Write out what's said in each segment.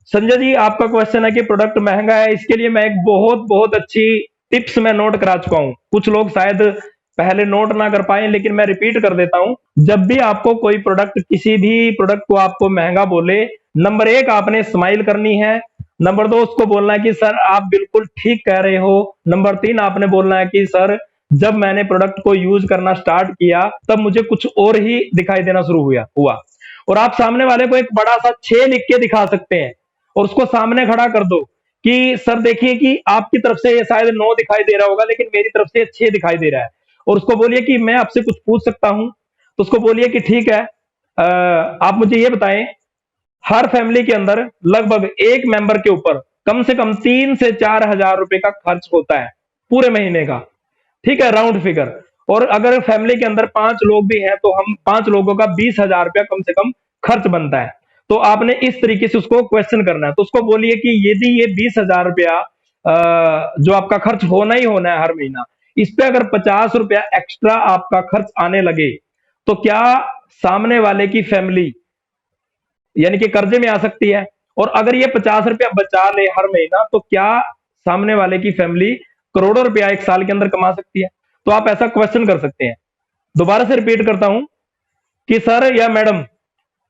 संजय जी, आपका क्वेश्चन है कि प्रोडक्ट महंगा है, इसके लिए मैं एक बहुत बहुत अच्छी टिप्स मैं नोट करा चुका हूं। कुछ लोग शायद पहले नोट ना कर पाए, लेकिन मैं रिपीट कर देता हूं। जब भी आपको कोई प्रोडक्ट, किसी भी प्रोडक्ट को आपको महंगा बोले, नंबर एक आपने स्माइल करनी है। नंबर दो, उसको बोलना है कि सर आप बिल्कुल ठीक कह रहे हो। नंबर तीन, आपने बोलना है कि सर जब मैंने प्रोडक्ट को यूज करना स्टार्ट किया तब मुझे कुछ और ही दिखाई देना शुरू हुआ। और आप सामने वाले को एक बड़ा सा 6 लिख के दिखा सकते हैं और उसको सामने खड़ा कर दो कि सर देखिए कि आपकी तरफ से ये शायद 9 दिखाई दे रहा होगा, लेकिन मेरी तरफ से 6 दिखाई दे रहा है। और उसको बोलिए कि मैं आपसे कुछ पूछ सकता हूं। तो उसको बोलिए कि ठीक है, आप मुझे ये बताएं, हर फैमिली के अंदर लगभग एक मेंबर के ऊपर कम से कम 3 से 4 हजार रुपए का खर्च होता है पूरे महीने का। ठीक है, राउंड फिगर। और अगर फैमिली के अंदर 5 लोग भी हैं तो हम 5 लोगों का 20 हजार रुपया कम से कम खर्च बनता है। तो आपने इस तरीके से उसको क्वेश्चन करना है। तो उसको बोलिए कि यदि ये 20 हजार रुपया जो आपका खर्च होना ही होना है हर महीना, इस पे अगर 50 रुपया एक्स्ट्रा आपका खर्च आने लगे, तो क्या सामने वाले की फैमिली यानी कि कर्जे में आ सकती है? और अगर ये 50 रुपया बचा ले हर महीना, तो क्या सामने वाले की फैमिली करोड़ों रुपया एक साल के अंदर कमा सकती है? तो आप ऐसा क्वेश्चन कर सकते हैं। दोबारा से रिपीट करता हूं कि सर या मैडम,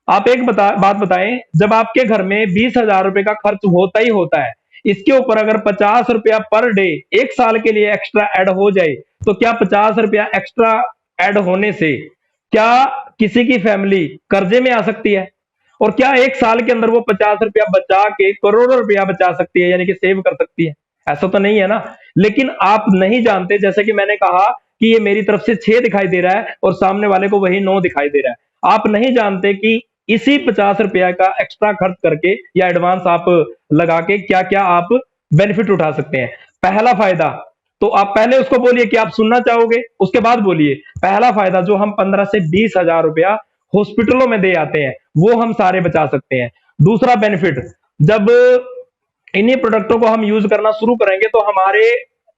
आप एक बात बताएं, जब आपके घर में 20 हजार रुपए का खर्च होता ही होता है, इसके ऊपर अगर 50 रुपया पर डे एक साल के लिए एक्स्ट्रा ऐड हो जाए, तो क्या 50 रुपया एक्स्ट्रा ऐड होने से क्या किसी की फैमिली कर्जे में आ सकती है? और क्या एक साल के अंदर वो 50 रुपया बचा के करोड़ों रुपया बचा सकती है, यानी कि सेव कर सकती है? ऐसा तो नहीं है ना। लेकिन आप नहीं जानते, जैसे कि मैंने कहा कि ये मेरी तरफ से 6 दिखाई दे रहा है और सामने वाले को वही 9 दिखाई दे रहा है। आप नहीं जानते कि इसी 50 रुपया का एक्स्ट्रा खर्च करके या एडवांस आप लगा के क्या क्या आप बेनिफिट उठा सकते हैं। पहला फायदा, तो आप पहले उसको बोलिए कि आप सुनना चाहोगे, उसके बाद बोलिए। पहला फायदा, जो हम 15 से 20 हजार रुपया हॉस्पिटलों में दे आते हैं, वो हम सारे बचा सकते हैं। दूसरा बेनिफिट, जब इन्हीं प्रोडक्टों को हम यूज करना शुरू करेंगे तो हमारे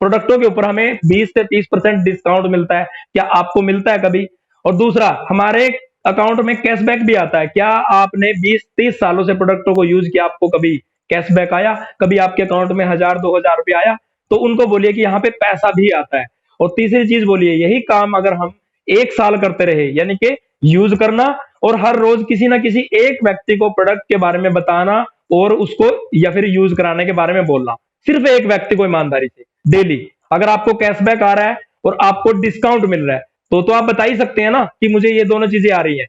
प्रोडक्टों के ऊपर हमें 20 से 30% डिस्काउंट मिलता है। क्या आपको मिलता है कभी? और दूसरा, हमारे अकाउंट में कैशबैक भी आता है। क्या आपने 20-30 सालों से प्रोडक्टों को यूज किया, आपको कभी कैशबैक आया? कभी आपके अकाउंट में 1000-2000 रुपया आया? तो उनको बोलिए कि यहाँ पे पैसा भी आता है। और तीसरी चीज बोलिए, यही काम अगर हम एक साल करते रहे, यानी कि यूज करना और हर रोज किसी ना किसी एक व्यक्ति को प्रोडक्ट के बारे में बताना और उसको या फिर यूज कराने के बारे में बोलना, सिर्फ एक व्यक्ति को ईमानदारी से डेली, अगर आपको कैशबैक आ रहा है और आपको डिस्काउंट मिल रहा है, तो आप बता ही सकते हैं ना कि मुझे ये दोनों चीजें आ रही हैं।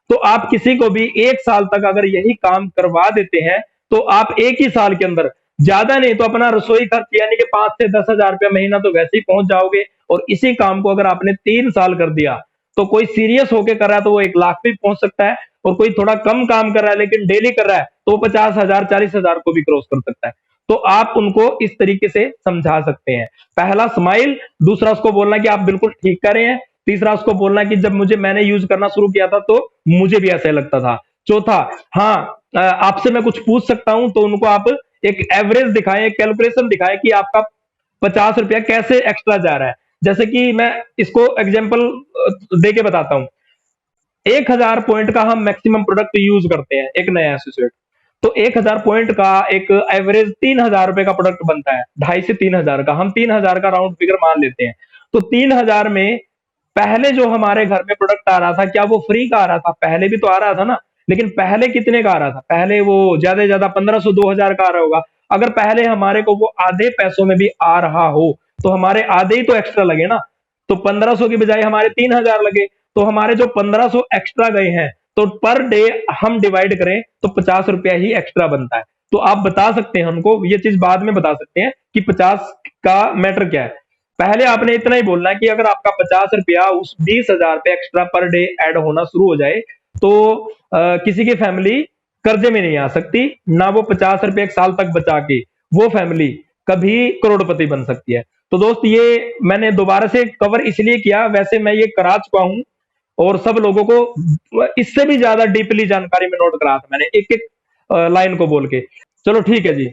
तो आप किसी को भी एक साल तक अगर यही काम करवा देते हैं, तो आप एक ही साल के अंदर ज्यादा नहीं तो अपना रसोई खर्च यानी कि 5 से 10 हजार रुपया महीना तो वैसे ही पहुंच जाओगे। और इसी काम को अगर आपने 3 साल कर दिया, तो कोई सीरियस होके कर रहा है तो वो 1 लाख भी पहुंच सकता है। और कोई थोड़ा कम काम कर रहा है लेकिन डेली कर रहा है, तो वो 50 हजार 40 हजार को भी क्रॉस कर सकता है। तो आप उनको इस तरीके से समझा सकते हैं। पहला स्माइल, दूसरा उसको बोलना कि आप बिल्कुल ठीक कर रहे हैं, तीसरा उसको बोलना कि जब मैंने यूज करना शुरू किया था तो मुझे भी ऐसा लगता था। चौथा, हाँ आपसे मैं कुछ पूछ सकता हूं, तो उनको आप एक एवरेज दिखाएं, एक कैलकुलेशन दिखाएं कि आपका 50 रुपया कैसे एक्स्ट्रा जा रहा है। जैसे कि मैं इसको एग्जाम्पल दे के बताता हूं। 1000 पॉइंट का हम मैक्सिमम प्रोडक्ट यूज करते हैं, एक नया एसोसिएट। तो 1000 पॉइंट का एक एवरेज 3000 रुपए का प्रोडक्ट बनता है, 2500 से 3000 का, हम 3000 का राउंड फिगर मान लेते हैं। तो 3000 में पहले जो हमारे घर में प्रोडक्ट आ रहा था, क्या वो फ्री का आ रहा था? पहले भी तो आ रहा था ना। लेकिन पहले कितने का आ रहा था? पहले वो ज्यादा से ज्यादा 1500-2000 का आ रहा होगा। अगर पहले हमारे को वो आधे पैसों में भी आ रहा हो, तो हमारे आधे ही तो एक्स्ट्रा लगे ना। तो 1500 की बजाय हमारे 3000 लगे, तो हमारे जो 1500 एक्स्ट्रा गए हैं, तो पर डे हम डिवाइड करें तो 50 रुपया ही एक्स्ट्रा बनता है। तो आप बता सकते हैं हमको, ये चीज बाद में बता सकते हैं कि 50 का मैटर क्या है। पहले आपने इतना ही बोलना है कि अगर आपका 50 रुपया उस 20 हजार पे एक्स्ट्रा पर डे ऐड होना शुरू हो जाए, तो किसी की फैमिली कर्जे में नहीं आ सकती ना। वो 50 रुपये एक साल तक बचा के वो फैमिली कभी करोड़पति बन सकती है। तो दोस्त, ये मैंने दोबारा से कवर इसलिए किया, वैसे मैं ये करा चुका हूं और सब लोगों को इससे भी ज्यादा डीपली जानकारी में नोट करा था मैंने, एक एक लाइन को बोल के। चलो ठीक है जी।